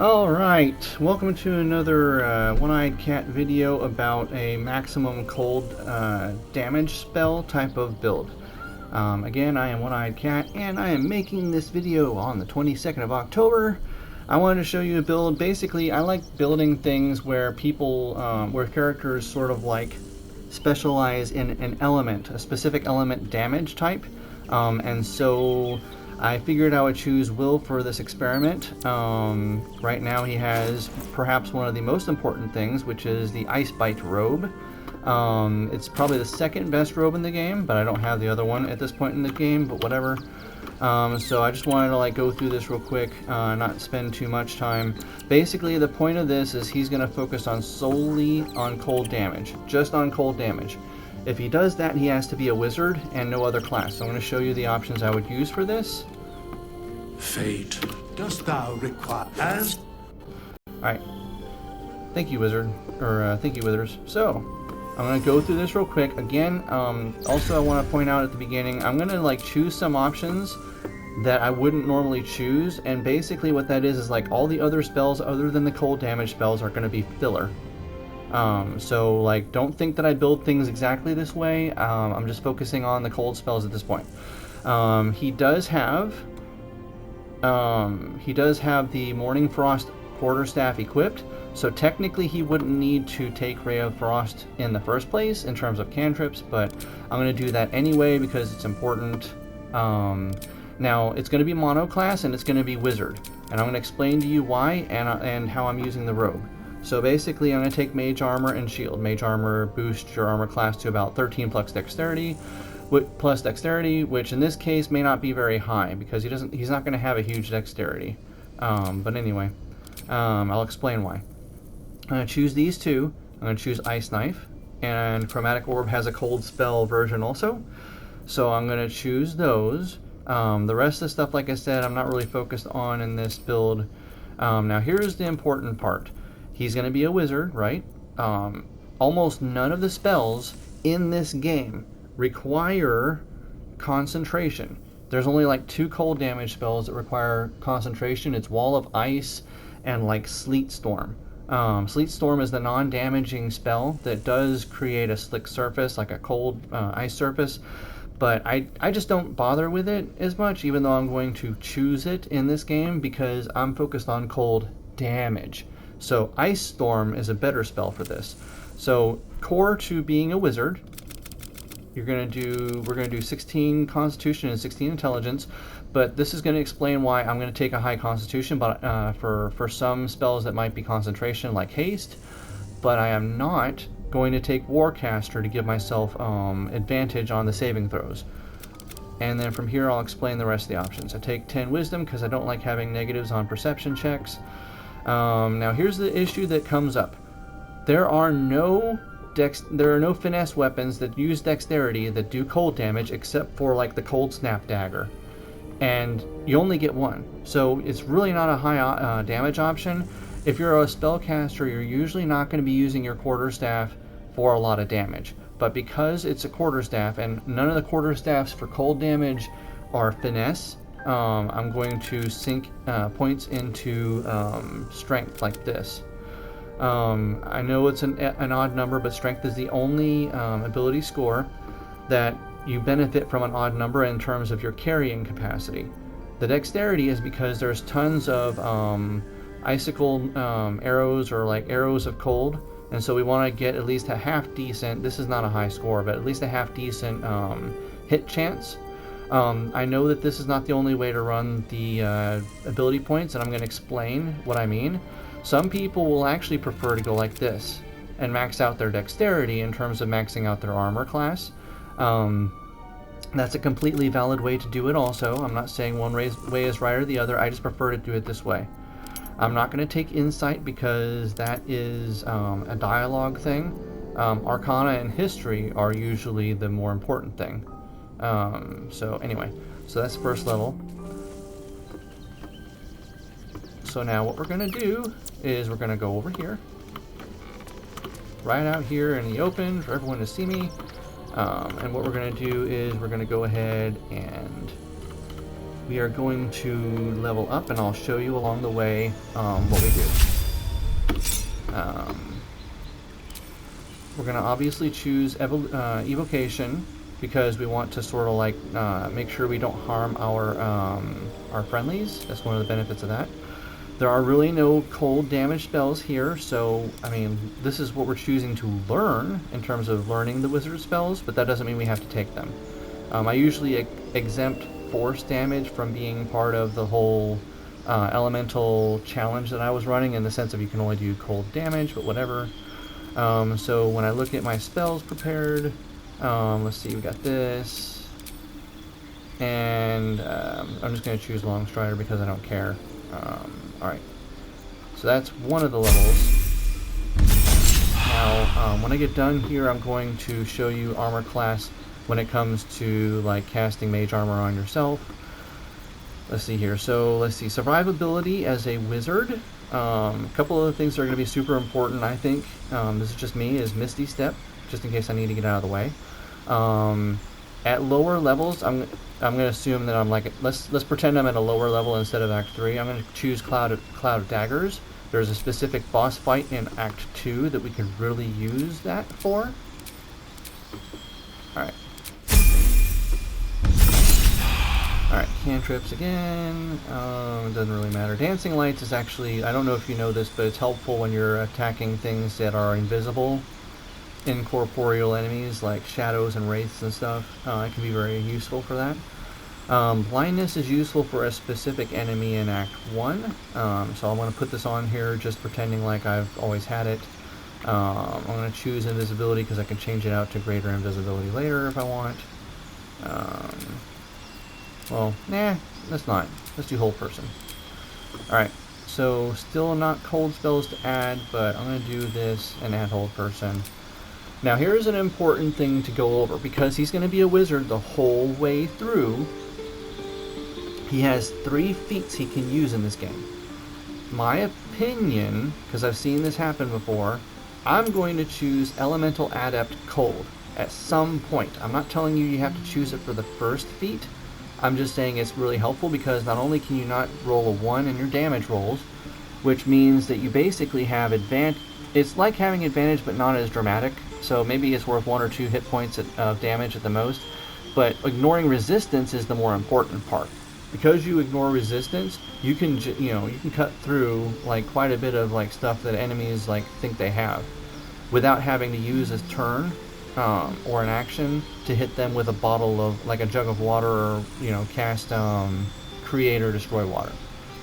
Alright, welcome to another One-Eyed Cat video about a maximum cold damage spell type of build. Again, I am One-Eyed Cat, and I am making this video on the 22nd of October. I wanted to show you a build. Basically, I like building things where people, where characters sort of like specialize in an element, a specific element damage type. And so I figured I would choose Wyll for this experiment. Right now he has perhaps one of the most important things, which is the Ice Bite robe. It's probably the second best robe in the game, but I don't have the other one at this point in the game, but whatever. So I just wanted to go through this real quick, not spend too much time. Basically, the point of this is he's going to focus on solely on cold damage, just on cold damage. If he does that, he has to be a wizard and no other class. So I'm going to show you the options I would use for this. Fate, dost thou require as? Alright. Thank you, wizard. Or, thank you, wizards. So, I'm going to go through this real quick. Again, also I want to point out at the beginning, I'm going to, choose some options that I wouldn't normally choose. And basically what that is all the other spells other than the cold damage spells are going to be filler. So don't think that I build things exactly this way. I'm just focusing on the cold spells at this point. He does have the Morning Frost Quarterstaff equipped, so technically he wouldn't need to take Ray of Frost in the first place in terms of cantrips, but I'm going to do that anyway because it's important. Now, it's going to be mono class and it's going to be wizard, and I'm going to explain to you why and how I'm using the robe. So basically, I'm going to take Mage Armor and Shield. Mage Armor boosts your armor class to about 13 plus Dexterity, which in this case may not be very high because he's not going to have a huge Dexterity. But anyway, I'll explain why. I'm going to choose these two. I'm going to choose Ice Knife, and Chromatic Orb has a cold spell version also. So I'm going to choose those. The rest of the stuff, like I said, I'm not really focused on in this build. Now here's the important part. He's going to be a wizard, right? Almost none of the spells in this game require concentration. There's only 2 cold damage spells that require concentration. It's Wall of Ice and Sleet Storm. Sleet Storm is the non-damaging spell that does create a slick surface, like a cold ice surface. But I just don't bother with it as much, even though I'm going to choose it in this game because I'm focused on cold damage. So Ice Storm is a better spell for this. So core to being a wizard, we're gonna do 16 Constitution and 16 Intelligence, but this is going to explain why I'm going to take a high Constitution, but for some spells that might be concentration, like Haste. But I am not going to take Warcaster to give myself advantage on the saving throws. And then from here I'll explain the rest of the options. I take 10 Wisdom because I don't like having negatives on perception checks. Now here's the issue that comes up. There are no finesse weapons that use dexterity that do cold damage except for the Cold Snap Dagger, and you only get one, so it's really not a high damage option. If you're a spellcaster, you're usually not going to be using your quarterstaff for a lot of damage, but because it's a quarterstaff and none of the quarterstaffs for cold damage are finesse, I'm going to sink points into strength like this. I know it's an odd number, but strength is the only ability score that you benefit from an odd number in terms of your carrying capacity. The dexterity is because there's tons of icicle arrows or arrows of cold, and so we want to get at least a half decent, this is not a high score, but at least a half decent hit chance. I know that this is not the only way to run the ability points, and I'm going to explain what I mean. Some people will actually prefer to go like this and max out their dexterity in terms of maxing out their armor class. That's a completely valid way to do it also. I'm not saying one way is right or the other. I just prefer to do it this way. I'm not going to take Insight because that is a dialogue thing. Arcana and History are usually the more important thing. So anyway, so that's first level. So now what we're going to do is we're going to go over here. Right out here in the open for everyone to see me. And what we're going to do is we're going to go ahead and we are going to level up, and I'll show you along the way what we do. We're going to obviously choose evocation, because we want to sort of like make sure we don't harm our friendlies. That's one of the benefits of that. There are really no cold damage spells here, so I mean, this is what we're choosing to learn in terms of learning the wizard spells, but that doesn't mean we have to take them. I usually exempt force damage from being part of the whole elemental challenge that I was running, in the sense of you can only do cold damage, but whatever. So when I look at my spells prepared, let's see, we got this, and I'm just going to choose Long Strider because I don't care. Alright, so that's one of the levels. Now, when I get done here, I'm going to show you armor class when it comes to like casting mage armor on yourself. Let's see here. So let's see, survivability as a wizard. A couple of the things that are going to be super important, I think. This is just me, is Misty Step, just in case I need to get out of the way. At lower levels, I'm going to assume that I'm like, let's pretend I'm at a lower level instead of Act 3. I'm going to choose Cloud of Daggers. There's a specific boss fight in Act 2 that we could really use that for. Alright. Alright, cantrips again. It doesn't really matter. Dancing Lights is actually, I don't know if you know this, but it's helpful when you're attacking things that are invisible. Incorporeal enemies like shadows and wraiths and stuff. It can be very useful for that. Blindness is useful for a specific enemy in Act 1. So I'm going to put this on here just pretending like I've always had it. I'm going to choose invisibility because I can change it out to greater invisibility later if I want. Well, nah, that's not. Let's do Hold Person. Alright, so still not cold spells to add, but I'm going to do this and add Hold Person. Now here's an important thing to go over, because he's going to be a wizard the whole way through. He has 3 feats he can use in this game. My opinion, because I've seen this happen before, I'm going to choose Elemental Adept Cold at some point. I'm not telling you you have to choose it for the first feat. I'm just saying it's really helpful, because not only can you not roll a 1 in your damage rolls, which means that you basically have advantage. It's like having advantage, but not as dramatic. So maybe it's worth 1 or 2 hit points of damage at the most. But ignoring resistance is the more important part. Because you ignore resistance, you can you can cut through like quite a bit of like stuff that enemies like think they have, without having to use a turn or an action to hit them with a bottle of like a jug of water, or cast Create or Destroy Water.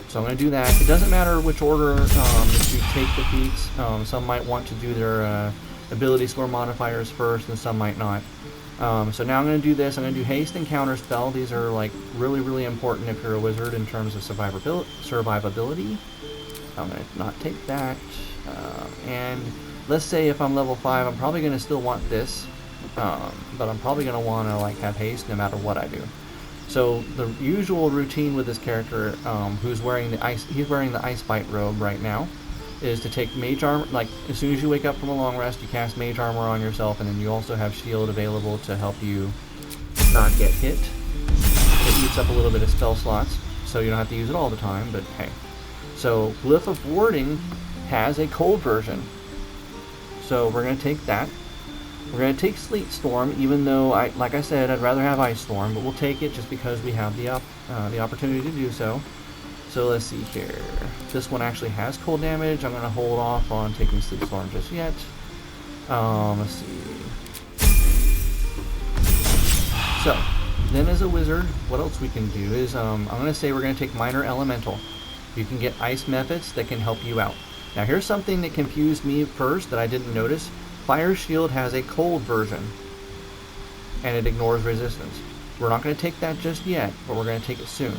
So I'm going to do that. It doesn't matter which order that you take the feats. Some might want to do their ability score modifiers first, and some might not. So now I'm going to do this. I'm going to do Haste and Counterspell. These are like really, really important if you're a wizard in terms of survivability. I'm going to not take that. And let's say if I'm level 5, I'm probably going to still want this. But I'm probably going to want to like have Haste no matter what I do. So the usual routine with this character, who's wearing the Ice Bite robe right now, is to take Mage Armor. Like as soon as you wake up from a long rest, you cast Mage Armor on yourself, and then you also have Shield available to help you not get hit. It eats up a little bit of spell slots, so you don't have to use it all the time. But hey, so Glyph of Warding has a cold version, so we're going to take that. We're going to take Sleet Storm, even though, like I said, I'd rather have Ice Storm, but we'll take it just because we have the opportunity to do so. So let's see here. This one actually has cold damage. I'm going to hold off on taking Sleet Storm just yet. Let's see. So, then as a wizard, what else we can do is, I'm going to say we're going to take Minor Elemental. You can get Ice Methods that can help you out. Now here's something that confused me first that I didn't notice. Fire Shield has a cold version, and it ignores resistance. We're not going to take that just yet, but we're going to take it soon,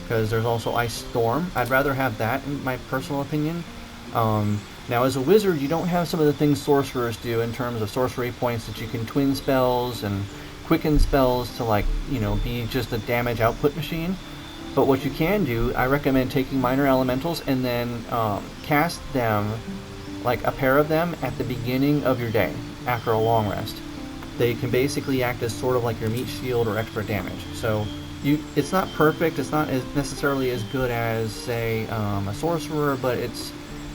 because there's also Ice Storm. I'd rather have that, in my personal opinion. Now as a wizard, you don't have some of the things sorcerers do in terms of sorcery points, that you can twin spells and quicken spells to like, be just a damage output machine. But what you can do, I recommend taking Minor Elementals and then cast them, like a pair of them, at the beginning of your day, after a long rest. They can basically act as sort of like your meat shield or extra damage. So it's not perfect. It's not necessarily as good as, say, a sorcerer, but it's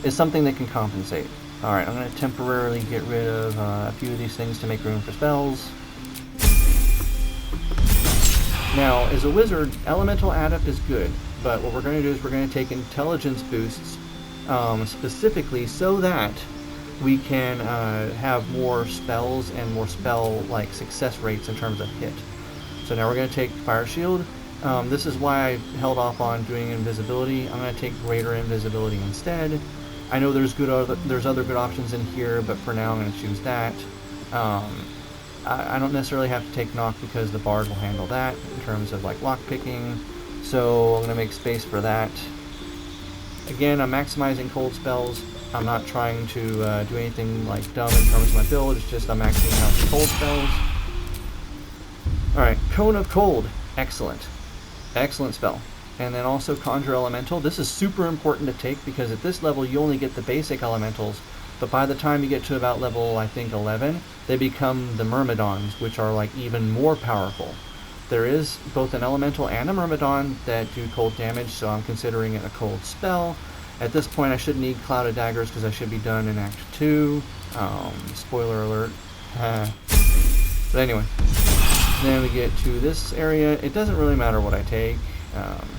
something that can compensate. All right, I'm going to temporarily get rid of a few of these things to make room for spells. Now, as a wizard, Elemental Adept is good, but what we're going to do is we're going to take intelligence boosts specifically so that we can have more spells and more spell-like success rates in terms of hit. So now we're going to take Fire Shield. This is why I held off on doing invisibility. I'm going to take Greater Invisibility instead. I know there's other good options in here, but for now I'm going to choose that. I don't necessarily have to take Knock because the Bard will handle that in terms of like lock picking. So I'm going to make space for that. Again, I'm maximizing cold spells. I'm not trying to do anything like dumb in terms of my build. It's just I'm maxing out the cold spells. Alright, Cone of Cold. Excellent. Excellent spell. And then also Conjure Elemental. This is super important to take because at this level you only get the basic elementals, but by the time you get to about level, I think, 11, they become the Myrmidons, which are like even more powerful. There is both an elemental and a Myrmidon that do cold damage, so I'm considering it a cold spell. At this point I should need Cloud of Daggers because I should be done in Act 2. Spoiler alert. But anyway, then we get to this area. It doesn't really matter what I take.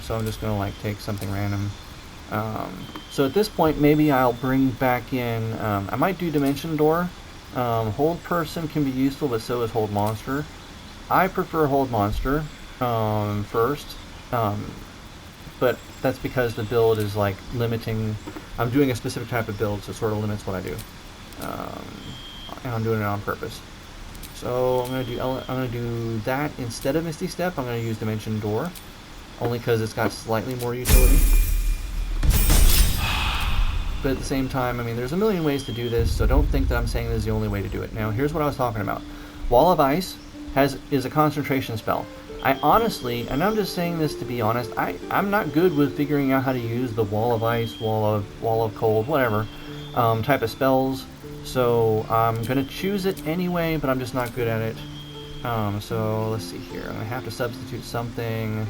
So I'm just going to like take something random. So at this point maybe I'll bring back in, I might do Dimension Door. Hold Person can be useful, but so is Hold Monster. I prefer Hold Monster first, but that's because the build is like limiting. I'm doing a specific type of build, so it sort of limits what I do, and I'm doing it on purpose. So I'm going to do that instead of Misty Step. I'm going to use Dimension Door. Only because it's got slightly more utility. But at the same time, I mean, there's a million ways to do this, so don't think that I'm saying this is the only way to do it. Now, here's what I was talking about. Wall of Ice is a concentration spell. I honestly, and I'm just saying this to be honest, I'm not good with figuring out how to use the Wall of Ice, Wall of Cold, whatever, type of spells. So I'm going to choose it anyway, but I'm just not good at it. So let's see here. I'm going to have to substitute something.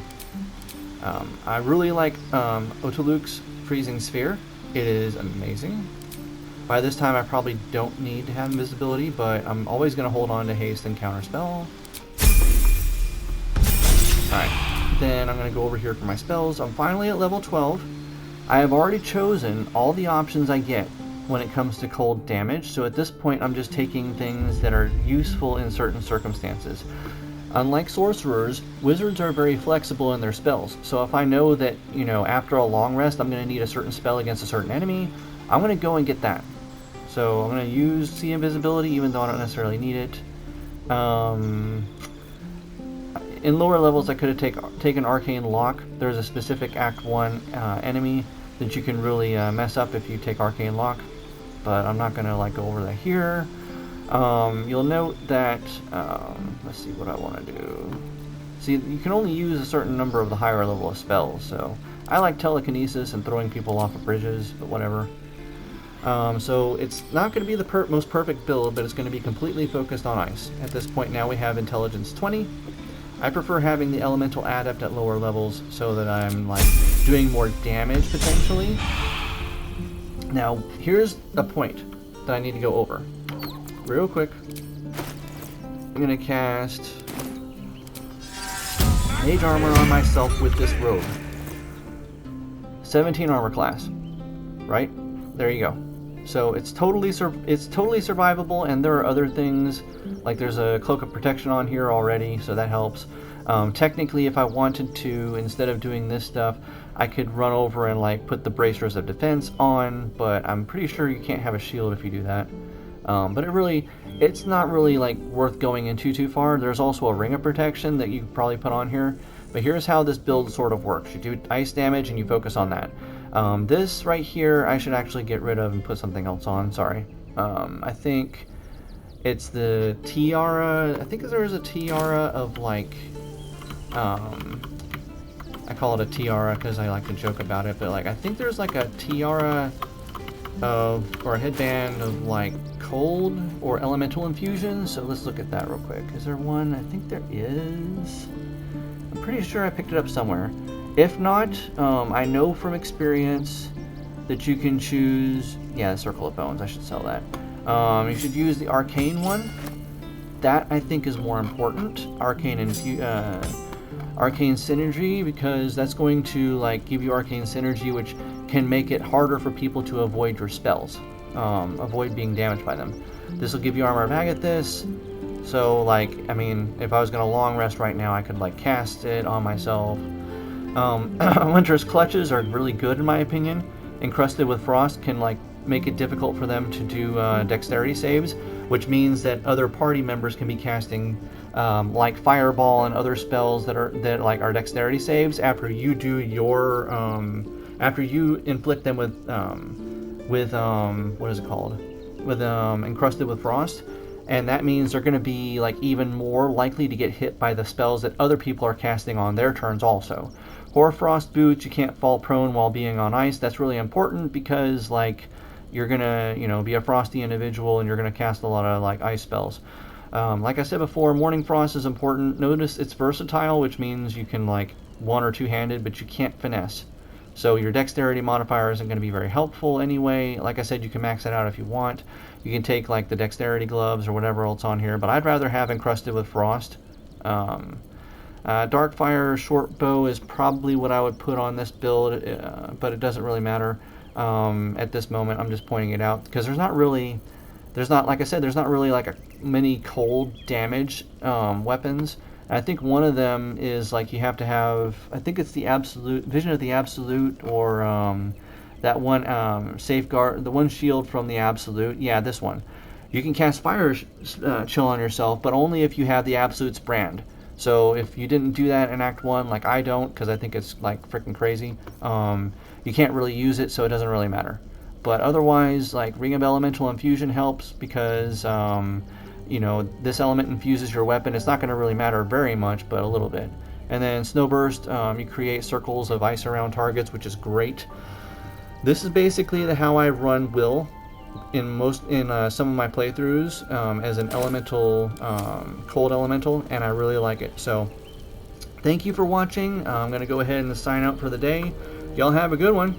I really like Otoluk's Freezing Sphere. It is amazing. By this time I probably don't need to have invisibility, but I'm always going to hold on to haste and counterspell. Alright, then I'm going to go over here for my spells. I'm finally at level 12. I have already chosen all the options I get when it comes to cold damage, so at this point I'm just taking things that are useful in certain circumstances. Unlike sorcerers, wizards are very flexible in their spells, so if I know that, you know, after a long rest I'm going to need a certain spell against a certain enemy, I'm going to go and get that. So I'm going to use See Invisibility even though I don't necessarily need it. In lower levels I could have taken Arcane Lock. There's a specific Act 1 enemy that you can really mess up if you take Arcane Lock, but I'm not going to like go over that here. You'll note that, let's see what I want to do. See, you can only use a certain number of the higher level of spells, so I like Telekinesis and throwing people off of bridges, but whatever. So it's not going to be the most perfect build, but it's going to be completely focused on ice. At this point now we have Intelligence 20. I prefer having the Elemental Adept at lower levels so that I'm like doing more damage potentially. Now, here's a point that I need to go over. Real quick, I'm going to cast Mage Armor on myself with this robe. 17 armor class, right? There you go. So it's totally survivable, and there are other things, like there's a Cloak of Protection on here already, so that helps. Technically, if I wanted to, instead of doing this stuff, I could run over and like put the Bracers of Defense on, but I'm pretty sure you can't have a shield if you do that. But it's not really like worth going in too far. There's also a Ring of Protection that you could probably put on here. But here's how this build sort of works. You do ice damage and you focus on that. This right here I should actually get rid of and put something else on, sorry. I think it's the Tiara. I think there's a Tiara of like, I call it a tiara because I like to joke about it, but like I think there's like a tiara of, or a headband of like cold or elemental infusion. So let's look at that real quick. Is there one? I think there is. I'm pretty sure I picked it up somewhere. If not, I know from experience that you can choose, yeah, Circle of Bones, I should sell that. You should use the Arcane one. That, I think, is more important. Arcane Synergy, because that's going to, like, give you Arcane Synergy, which can make it harder for people to avoid your spells. Avoid being damaged by them. This will give you Armor of Agathis. So, like, I mean, if I was going to long rest right now, I could, like, cast it on myself. Winter's Clutches are really good, in my opinion. Encrusted with Frost can, like, make it difficult for them to do dexterity saves, which means that other party members can be casting like Fireball and other spells that are dexterity saves after you do your after you inflict them with what is it called, with Encrusted with Frost, and that means they're going to be like even more likely to get hit by the spells that other people are casting on their turns also. Hoarfrost Boots, you can't fall prone while being on ice. That's really important because, like, you're gonna, you know, be a frosty individual and you're gonna cast a lot of, like, ice spells. Like I said before, Morning Frost is important. Notice it's versatile, which means you can, like, one or two-handed, but you can't finesse. So your dexterity modifier isn't going to be very helpful anyway. Like I said, you can max it out if you want. You can take, like, the dexterity gloves or whatever else on here, but I'd rather have Encrusted with Frost. Darkfire short bow is probably what I would put on this build, but it doesn't really matter at this moment. I'm just pointing it out because there's not like I said, there's not really like many cold damage weapons. And I think one of them is like you have to have, I think it's the Absolute, Vision of the Absolute, or that one Safeguard, the one shield from the Absolute. Yeah, this one. You can cast Fire Chill on yourself, but only if you have the Absolute's brand. So if you didn't do that in Act 1, like I don't, because I think it's like freaking crazy, you can't really use it, so it doesn't really matter. But otherwise, like Ring of Elemental Infusion helps because, you know, this element infuses your weapon. It's not going to really matter very much, but a little bit. And then Snowburst, you create circles of ice around targets, which is great. This is basically how I run Wyll in some of my playthroughs as an elemental, cold elemental, and I really like it. So thank you for watching. I'm going to go ahead and sign out for the day. Y'all have a good one.